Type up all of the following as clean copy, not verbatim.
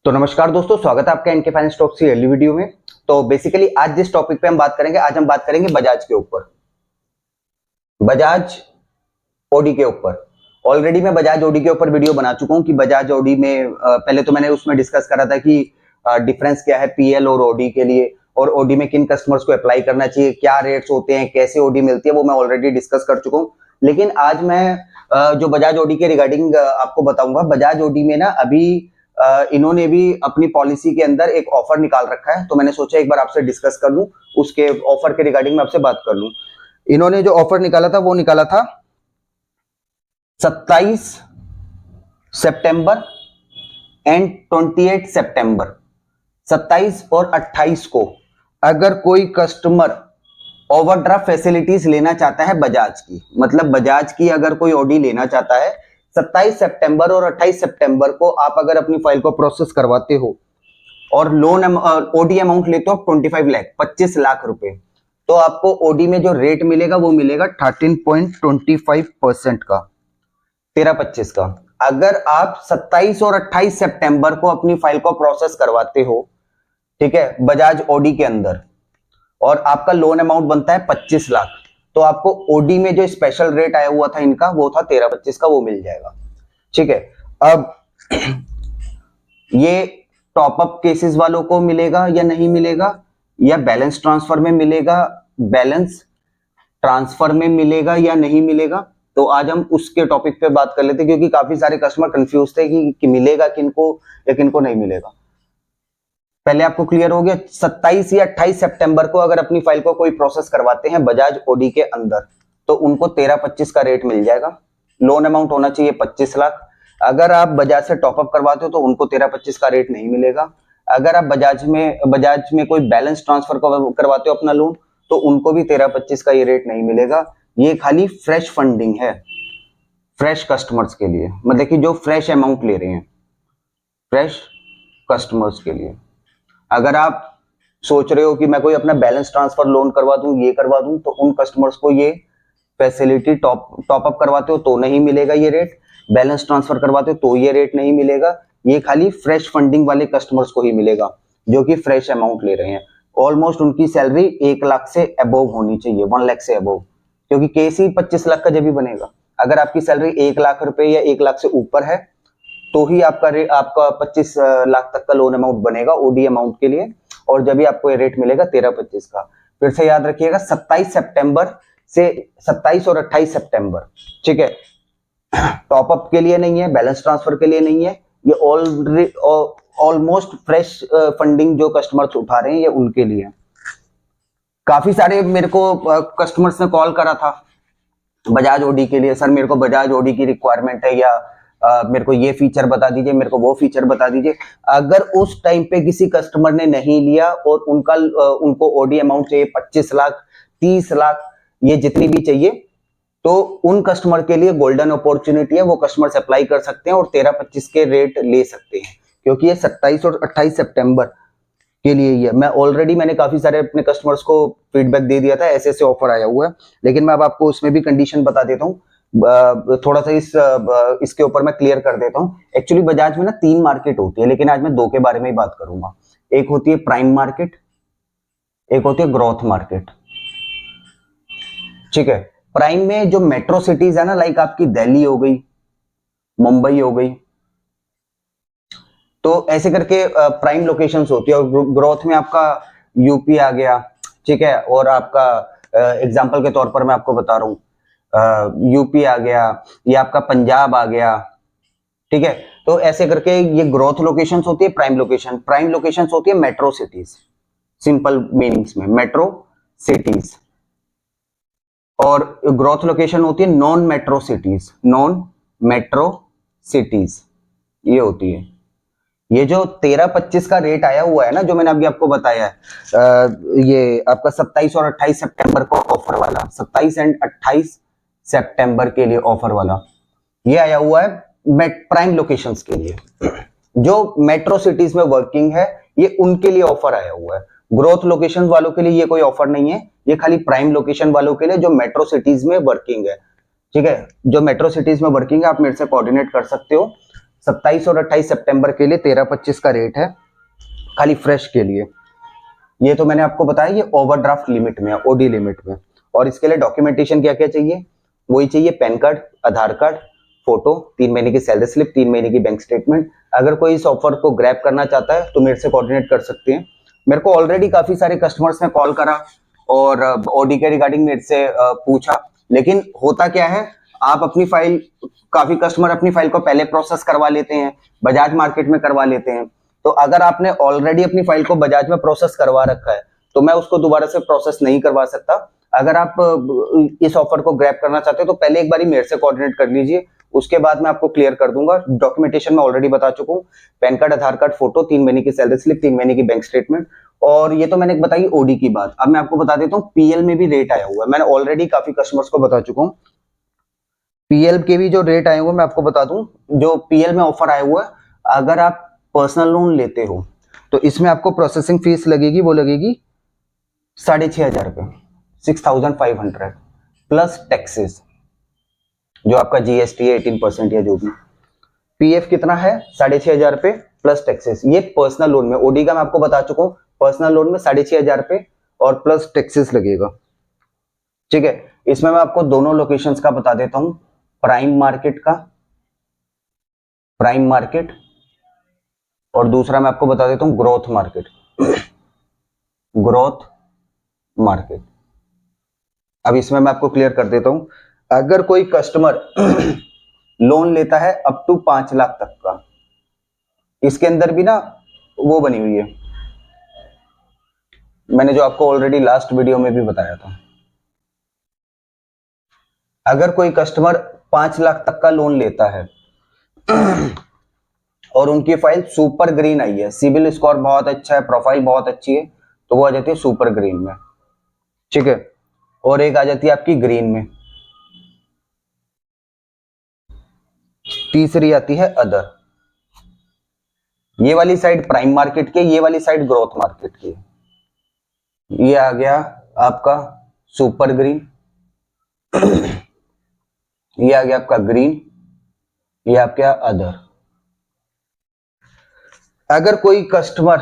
तो नमस्कार दोस्तों, स्वागत है आपका एनके फाइनेंस स्टॉक्स की अगली वीडियो में। तो बेसिकली आज जिस टॉपिक पे हम बात करेंगे, आज हम बात करेंगे बजाज के ऊपर, बजाज ऑडी के ऊपर। ऑलरेडी मैं बजाज ऑडी के ऊपर वीडियो बना चुका हूं कि बजाज ऑडी में पहले तो मैंने उसमें डिस्कस करा था कि डिफरेंस क्या है पीएल और ऑडी के लिए, और ऑडी में किन कस्टमर्स को अप्लाई करना चाहिए, क्या रेट्स होते हैं, कैसे ऑडी मिलती है, वो मैं ऑलरेडी डिस्कस कर चुका हूं। लेकिन आज मैं जो बजाज ऑडी के रिगार्डिंग आपको बताऊंगा। बजाज ऑडी में ना अभी इन्होंने भी अपनी पॉलिसी के अंदर एक ऑफर निकाल रखा है, तो मैंने सोचा एक बार आपसे डिस्कस कर लूं, उसके ऑफर के रिगार्डिंग में आपसे बात कर लूं। इन्होंने जो ऑफर निकाला था वो निकाला था 27 सितंबर एंड 28 सितंबर। 27 और 28 को अगर कोई कस्टमर ओवरड्राफ्ट फैसिलिटीज लेना चाहता है बजाज की, मतलब बजाज की अगर कोई ऑडी लेना चाहता है 27 सितंबर और 28 सितंबर को आप अगर अपनी फाइल को प्रोसेस करवाते हो और लोन ओडी अमाउंट लेते हो 25 लाख रुपए, तो आपको ओडी में जो रेट मिलेगा वो मिलेगा 13.25% का, 13.25 का। अगर आप 27 और 28 सितंबर को अपनी फाइल को प्रोसेस करवाते हो, ठीक है, बजाज ऑडी के अंदर, और आपका लोन अमाउंट बनता है 25 लाख, तो आपको ओडी में जो स्पेशल रेट आया हुआ था इनका वो था 13.25 का, वो मिल जाएगा। ठीक है, अब ये टॉप अप केसेस वालों को मिलेगा या नहीं मिलेगा, या बैलेंस ट्रांसफर में मिलेगा, बैलेंस ट्रांसफर में मिलेगा या नहीं मिलेगा, तो आज हम उसके टॉपिक पे बात कर लेते, क्योंकि काफी सारे कस्टमर कंफ्यूज थे कि मिलेगा किनको या किनको नहीं मिलेगा। पहले आपको क्लियर हो गया, 27 या 28 सितंबर को अगर अपनी फाइल को कोई प्रोसेस करवाते हैं बजाज ऑडी के अंदर, तो उनको 13.25 का रेट मिल जाएगा। लोन अमाउंट होना चाहिए 25 लाख। अगर आप बजाज से टॉपअप करवाते हो तो उनको 13.25 का रेट नहीं मिलेगा। अगर आप बजाज में कोई बैलेंस ट्रांसफर करवाते हो अपना लोन, तो उनको भी 13.25 का ये रेट नहीं मिलेगा। ये खाली फ्रेश फंडिंग है, फ्रेश कस्टमर्स के लिए, मतलब कि जो फ्रेश अमाउंट ले रहे हैं, फ्रेश कस्टमर्स के लिए। अगर आप सोच रहे हो कि मैं कोई अपना बैलेंस ट्रांसफर लोन करवा दूं, ये करवा दूं, तो उन कस्टमर्स को ये फैसिलिटी टॉप अप करवाते हो तो नहीं मिलेगा ये रेट, बैलेंस ट्रांसफर करवाते हो तो ये रेट नहीं मिलेगा। ये खाली फ्रेश फंडिंग वाले कस्टमर्स को ही मिलेगा जो कि फ्रेश अमाउंट ले रहे हैं। ऑलमोस्ट उनकी सैलरी 1 लाख से अबोव होनी चाहिए, 1 लाख से अबोव, क्योंकि केस ही 25 लाख का जब भी बनेगा। अगर आपकी सैलरी 1 लाख रुपए या 1 लाख से ऊपर है तो ही आपका 25 लाख तक का लोन अमाउंट बनेगा ओडी अमाउंट के लिए, और जब भी आपको ये रेट मिलेगा 13.25 का। फिर से याद रखिएगा, 27 सितंबर से 27 और 28 सितंबर, ठीक है, टॉप अप के लिए नहीं है, बैलेंस ट्रांसफर के लिए नहीं है, ये ऑलमोस्ट फ्रेश फंडिंग जो कस्टमर्स उठा रहे हैं ये उनके लिए। काफी सारे मेरे को कस्टमर्स ने कॉल करा था बजाज ऑडी के लिए, सर मेरे को बजाज ऑडी की रिक्वायरमेंट है, या मेरे को ये फीचर बता दीजिए, मेरे को वो फीचर बता दीजिए। अगर उस टाइम पे किसी कस्टमर ने नहीं लिया और उनको ओडी अमाउंट चाहिए 25 लाख, 30 लाख, ये जितनी भी चाहिए, तो उन कस्टमर के लिए गोल्डन अपॉर्चुनिटी है, वो कस्टमर्स अप्लाई कर सकते हैं और 13.25 के रेट ले सकते हैं, क्योंकि ये 27 और 28 सितंबर के लिए ही है। मैंने काफी सारे अपने कस्टमर्स को फीडबैक दे दिया था, ऐसे ऐसे ऑफर आया हुआ है, लेकिन मैं अब आपको उसमें भी कंडीशन बता देता हूँ। थोड़ा सा इसके ऊपर मैं क्लियर कर देता हूँ। एक्चुअली बजाज में ना 3 मार्केट होती है, लेकिन आज मैं 2 के बारे में ही बात करूंगा। एक होती है प्राइम मार्केट, एक होती है ग्रोथ मार्केट। ठीक है, प्राइम में जो मेट्रो सिटीज है ना, लाइक आपकी दिल्ली हो गई, मुंबई हो गई, तो ऐसे करके प्राइम लोकेशंस होती है। और ग्रोथ में आपका यूपी आ गया, ठीक है, और आपका एग्जांपल के तौर पर मैं आपको बता रहा हूँ, यूपी आ गया, या आपका पंजाब आ गया, ठीक है। तो ऐसे करके ये ग्रोथ लोकेशंस होती है। प्राइम लोकेशंस होती है मेट्रो सिटीज, सिंपल मीनिंग्स में मेट्रो सिटीज। और ग्रोथ लोकेशन होती है नॉन मेट्रो सिटीज, ये होती है। ये जो 13-25 का रेट आया हुआ है ना, जो मैंने अभी आपको बताया है, ये आपका 27 और 28 सितंबर को ऑफर वाला, 27 एंड 28 सितंबर के लिए ऑफर वाला, ये आया हुआ है प्राइम लोकेशंस के लिए। जो मेट्रो सिटीज में वर्किंग है, ये उनके लिए ऑफर आया हुआ है। ग्रोथ लोकेशन वालों के लिए ये कोई ऑफर नहीं है, ये खाली प्राइम लोकेशन वालों के लिए जो मेट्रो सिटीज में वर्किंग है। ठीक है, जो मेट्रो सिटीज में वर्किंग है, आप मेरे से कोऑर्डिनेट कर सकते हो। 27 और 28 सितंबर के लिए 13-25 का रेट है खाली फ्रेश के लिए। ये तो मैंने आपको बताया ये ओवरड्राफ्ट लिमिट में है, ओडी लिमिट में। और इसके लिए डॉक्यूमेंटेशन क्या क्या चाहिए, वही चाहिए पैन कार्ड, आधार कार्ड, फोटो, 3 महीने की सैलरी स्लिप, 3 महीने की बैंक स्टेटमेंट। अगर कोई इस ऑफर को ग्रैब करना चाहता है तो मेरे से कोऑर्डिनेट कर सकते हैं। मेरे को ऑलरेडी काफी सारे कस्टमर्स ने कॉल करा और ओडी के रिगार्डिंग मेरे से पूछा, लेकिन होता क्या है, आप अपनी फाइल, काफी कस्टमर अपनी फाइल को पहले प्रोसेस करवा लेते हैं, बजाज मार्केट में करवा लेते हैं। तो अगर आपने ऑलरेडी अपनी फाइल को बजाज में प्रोसेस करवा रखा है तो मैं उसको दोबारा से प्रोसेस नहीं करवा सकता। अगर आप इस ऑफर को ग्रैब करना चाहते हो तो पहले एक बारी मेरे से कोऑर्डिनेट कर लीजिए, उसके बाद मैं आपको क्लियर कर दूंगा। डॉक्यूमेंटेशन में ऑलरेडी बता चुका हूँ, पैन कार्ड, आधार कार्ड, फोटो, 3 महीने की सैलरी स्लिप, 3 महीने की बैंक स्टेटमेंट। और ये तो मैंने बताई ओडी की बात। अब मैं आपको बता देता हूँ पीएल में भी रेट आया हुआ है, मैंने ऑलरेडी काफी कस्टमर्स को बता चुका हूँ। पीएल के भी जो रेट आए हुए मैं आपको बता दूं, जो पीएल में ऑफर आया हुआ है, अगर आप पर्सनल लोन लेते हो तो इसमें आपको प्रोसेसिंग फीस लगेगी, वो लगेगी 6,500 रुपए, 6,500 प्लस टैक्सेस, जो आपका जीएसटी है 18% या जो भी। पीएफ कितना है, 6,500 रुपए प्लस टैक्सेस। ये पर्सनल लोन में, ओडी का मैं आपको बता चुका हूँ, पर्सनल लोन में 6,500 रुपए और प्लस टैक्सेस लगेगा। ठीक है, इसमें मैं आपको दोनों लोकेशंस का बता देता हूं, प्राइम मार्केट का, प्राइम मार्केट, और दूसरा मैं आपको बता देता हूं ग्रोथ मार्केट, ग्रोथ मार्केट। अब इसमें मैं आपको क्लियर कर देता हूं, अगर कोई कस्टमर लोन लेता है अप टू 5 लाख तक का, इसके अंदर भी ना वो बनी हुई है, मैंने जो आपको ऑलरेडी लास्ट वीडियो में भी बताया था। अगर कोई कस्टमर 5 लाख तक का लोन लेता है और उनकी फाइल सुपर ग्रीन आई है, सिविल स्कोर बहुत अच्छा है, प्रोफाइल बहुत अच्छी है, तो वो आ जाती है सुपर ग्रीन में। ठीक है, और एक आ जाती है आपकी ग्रीन में, तीसरी आती है अदर। ये वाली साइड प्राइम मार्केट की, ये वाली साइड ग्रोथ मार्केट की। ये आ गया आपका सुपर ग्रीन, ये आ गया आपका ग्रीन, ये आपका अदर। अगर कोई कस्टमर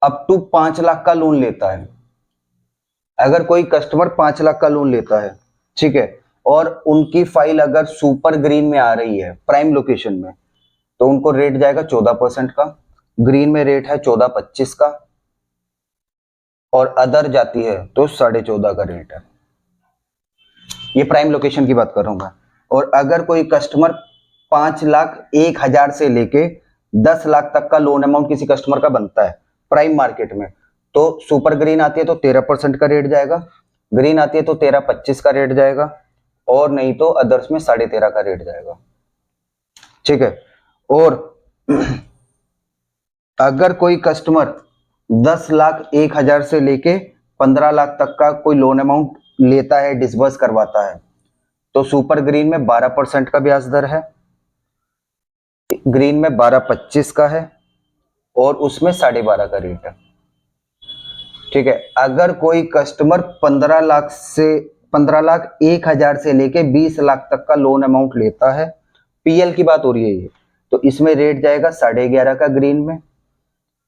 अप टू 5 लाख का लोन लेता है, अगर कोई कस्टमर 5 लाख का लोन लेता है, ठीक है, और उनकी फाइल अगर सुपर ग्रीन में आ रही है प्राइम लोकेशन में, तो उनको रेट जाएगा 14% का, ग्रीन में रेट है 14-25 का, और अदर जाती है तो 14.5 का रेट है। ये प्राइम लोकेशन की बात कर रहा हूं मैं। और अगर कोई कस्टमर 5,01,000 से लेके 10 लाख तक का लोन अमाउंट किसी कस्टमर का बनता है प्राइम मार्केट में, तो सुपर ग्रीन आती है तो 13% का रेट जाएगा, ग्रीन आती है तो 13-25 का रेट जाएगा, और नहीं तो अदर्स में 13.5 का रेट जाएगा। ठीक है, और अगर कोई कस्टमर 10,01,000 से लेके 15 लाख तक का कोई लोन अमाउंट लेता है, डिसबर्स करवाता है, तो सुपर ग्रीन में 12% का ब्याज दर है, ग्रीन में 12-25 का है, और उसमें 12.5 का रेट है। ठीक है, अगर कोई कस्टमर 15,01,000 से लेके 20 लाख तक का लोन अमाउंट लेता है, पीएल की बात हो रही है ये, तो इसमें रेट जाएगा 11.5 का ग्रीन में,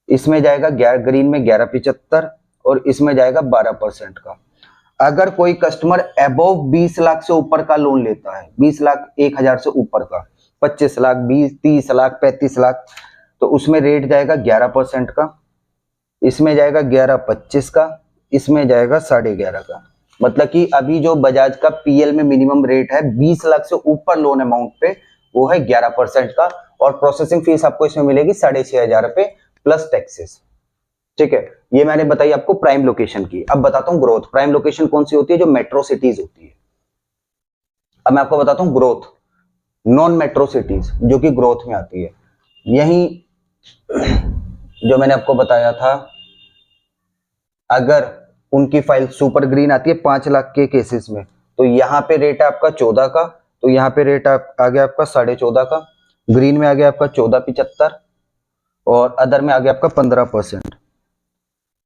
इसमें जाएगा ग्रीन में 11.75, और इसमें जाएगा 12% का। अगर कोई कस्टमर अबव 20 लाख से ऊपर का लोन लेता है, 20,01,000 से ऊपर का, 25 लाख, 20, 30 लाख, 35 लाख, तो उसमें रेट जाएगा 11% का, इसमें जाएगा 11.25 का, इसमें जाएगा 11.5 का। मतलब कि अभी जो बजाज का पीएल में मिनिमम रेट है 20 लाख से ऊपर लोन अमाउंट पे, वो है 11% का, और प्रोसेसिंग फीस आपको इसमें मिलेगी 6,500 रुपए प्लस टैक्सेस। ठीक है, ये मैंने बताई आपको प्राइम लोकेशन की। अब बताता हूं ग्रोथ। प्राइम लोकेशन कौन सी होती है, जो मेट्रो सिटीज होती है। अब मैं आपको बताता हूं ग्रोथ, नॉन मेट्रो सिटीज जो कि ग्रोथ में आती है। यही जो मैंने आपको बताया था, अगर उनकी फाइल सुपर ग्रीन आती है 5 लाख के केसेस में, तो यहाँ पे रेट है आपका 14 का, तो यहाँ पे रेट आ गया आपका 14.5 का, ग्रीन में आ गया आपका 14.75, और अदर में आ गया आपका 15%।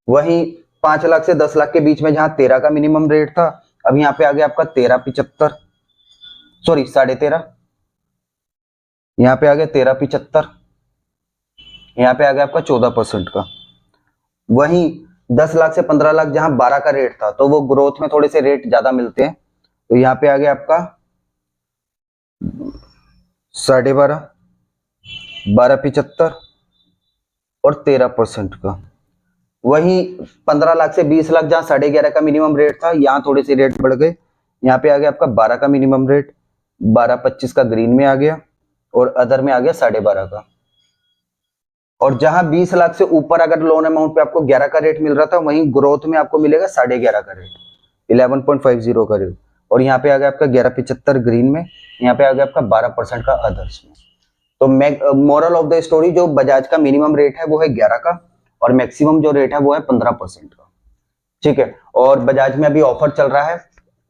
वहीं 5 लाख से 10 लाख के बीच में जहां 13 का मिनिमम रेट था, अब यहाँ पे आ गया आपका 13.75, सॉरी 13.5, यहाँ पे आ गया 13.75, यहाँ पे आ गया आपका 14% का। वहीं 10 लाख से 15 लाख जहां 12 का रेट था, तो वो ग्रोथ में थोड़े से रेट ज्यादा मिलते हैं, तो यहाँ पे आ गया आपका 12.5, 12.75 और 13% का। वहीं 15 लाख से 20 लाख जहां 11.5 का मिनिमम रेट था, यहाँ थोड़े से रेट बढ़ गए, यहाँ पे आ गया आपका 12 का मिनिमम रेट, 12.25 का ग्रीन में आ गया और अदर में आ गया 12.5 का। और जहां 20 लाख से ऊपर अगर लोन अमाउंट पे आपको 11 का रेट मिल रहा था, वहीं ग्रोथ में आपको मिलेगा 11.5 का रेट, 11.50 का रेट। और यहाँ पे आ गया आपका 11.75 ग्रीन में, यहाँ पे आ गया आपका 12% का अदर्स में। तो मोरल ऑफ द स्टोरी, जो बजाज का मिनिमम रेट है वो है 11 का, और मैक्सिमम जो रेट है वो है 15% का। ठीक है। और बजाज में अभी ऑफर चल रहा है,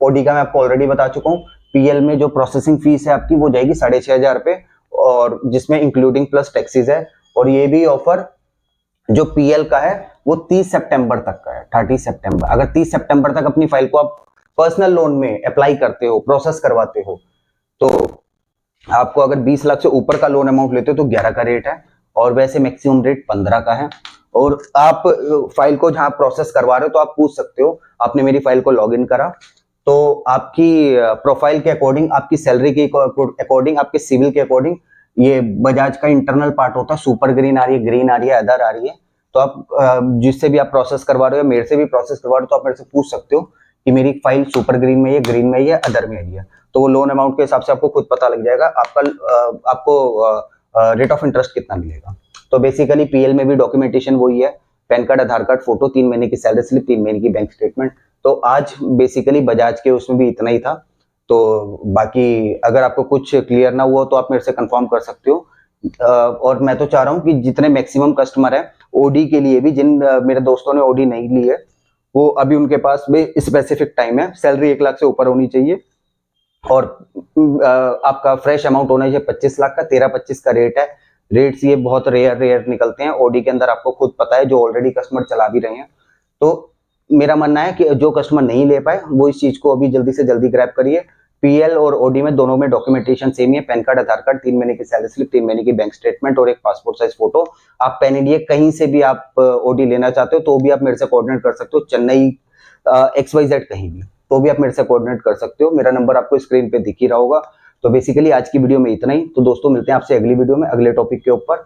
ओडी का मैं आपको ऑलरेडी बता चुका हूँ। पीएल में जो प्रोसेसिंग फीस है आपकी वो जाएगी 6,500 रुपए, और जिसमें इंक्लूडिंग प्लस टैक्सेस है। और ये भी ऑफर जो पीएल का है वो 30 सितंबर तक का है, 30 सितंबर। अगर 30 सितंबर तक अपनी फाइल को आप पर्सनल लोन में अप्लाई करते हो, प्रोसेस करवाते हो, तो आपको अगर 20 लाख से ऊपर का लोन अमाउंट लेते हो तो 11 का रेट है, और वैसे मैक्सिमम रेट 15 का है। और आप फाइल को जहां प्रोसेस करवा रहे हो तो आप पूछ सकते हो, आपने मेरी फाइल को लॉगिन करा तो आपकी प्रोफाइल के अकॉर्डिंग, आपकी सैलरी के अकॉर्डिंग, आपके सिविल के अकॉर्डिंग, ये बजाज का इंटरनल पार्ट होता है, सुपर ग्रीन आ रही है, ग्रीन आ रही है, अदर आ रही है। तो आप जिससे भी आप प्रोसेस करवा रहे हो, मेरे से भी प्रोसेस करवा रहे हो, तो आप मेरे से पूछ सकते हो कि मेरी फाइल सुपर ग्रीन में है, ग्रीन में है, अदर में है। तो वो लोन अमाउंट के हिसाब से आपको खुद पता लग जाएगा आपको रेट ऑफ इंटरेस्ट कितना मिलेगा। तो बेसिकली पीएल में भी डॉक्यूमेंटेशन वही है, पैन कार्ड, आधार कार्ड, फोटो, 3 महीने की सैलरी स्लिप, 3 महीने की बैंक स्टेटमेंट। तो आज बेसिकली बजाज के उसमें भी इतना ही था। तो बाकी अगर आपको कुछ क्लियर ना हुआ तो आप मेरे से कंफर्म कर सकते हो। और मैं तो चाह रहा हूँ कि जितने मैक्सिमम कस्टमर है ओडी के लिए भी, जिन मेरे दोस्तों ने ओडी नहीं ली है, वो अभी उनके पास भी स्पेसिफिक टाइम है, सैलरी 1 लाख से ऊपर होनी चाहिए, और आपका फ्रेश अमाउंट होना चाहिए 25 लाख का। 13-25 का रेट है। रेट्स ये बहुत रेयर निकलते हैं ओडी के अंदर, आपको खुद पता है, जो ऑलरेडी कस्टमर चला भी रहे हैं। तो मेरा मानना है कि जो कस्टमर नहीं ले पाए वो इस चीज को अभी जल्दी से जल्दी ग्रैब करिए। पीएल और ओडी में दोनों में डॉक्यूमेंटेशन सेम ही है, पैन कार्ड, आधार कार्ड, 3 महीने की सैलरी स्लिप, 3 महीने की बैंक स्टेटमेंट और एक पासपोर्ट साइज फोटो। आप पैन इंडिया कहीं से भी आप ओडी लेना चाहते हो तो भी आप मेरे से कोऑर्डिनेट कर सकते हो, चेन्नई XYZ कहीं भी, तो भी आप मेरे से कोऑर्डिनेट कर सकते हो। मेरा नंबर आपको स्क्रीन पे दिख ही रहा होगा। तो बेसिकली आज की वीडियो में इतना ही। तो दोस्तों मिलते हैं आपसे अगली वीडियो में अगले टॉपिक के ऊपर।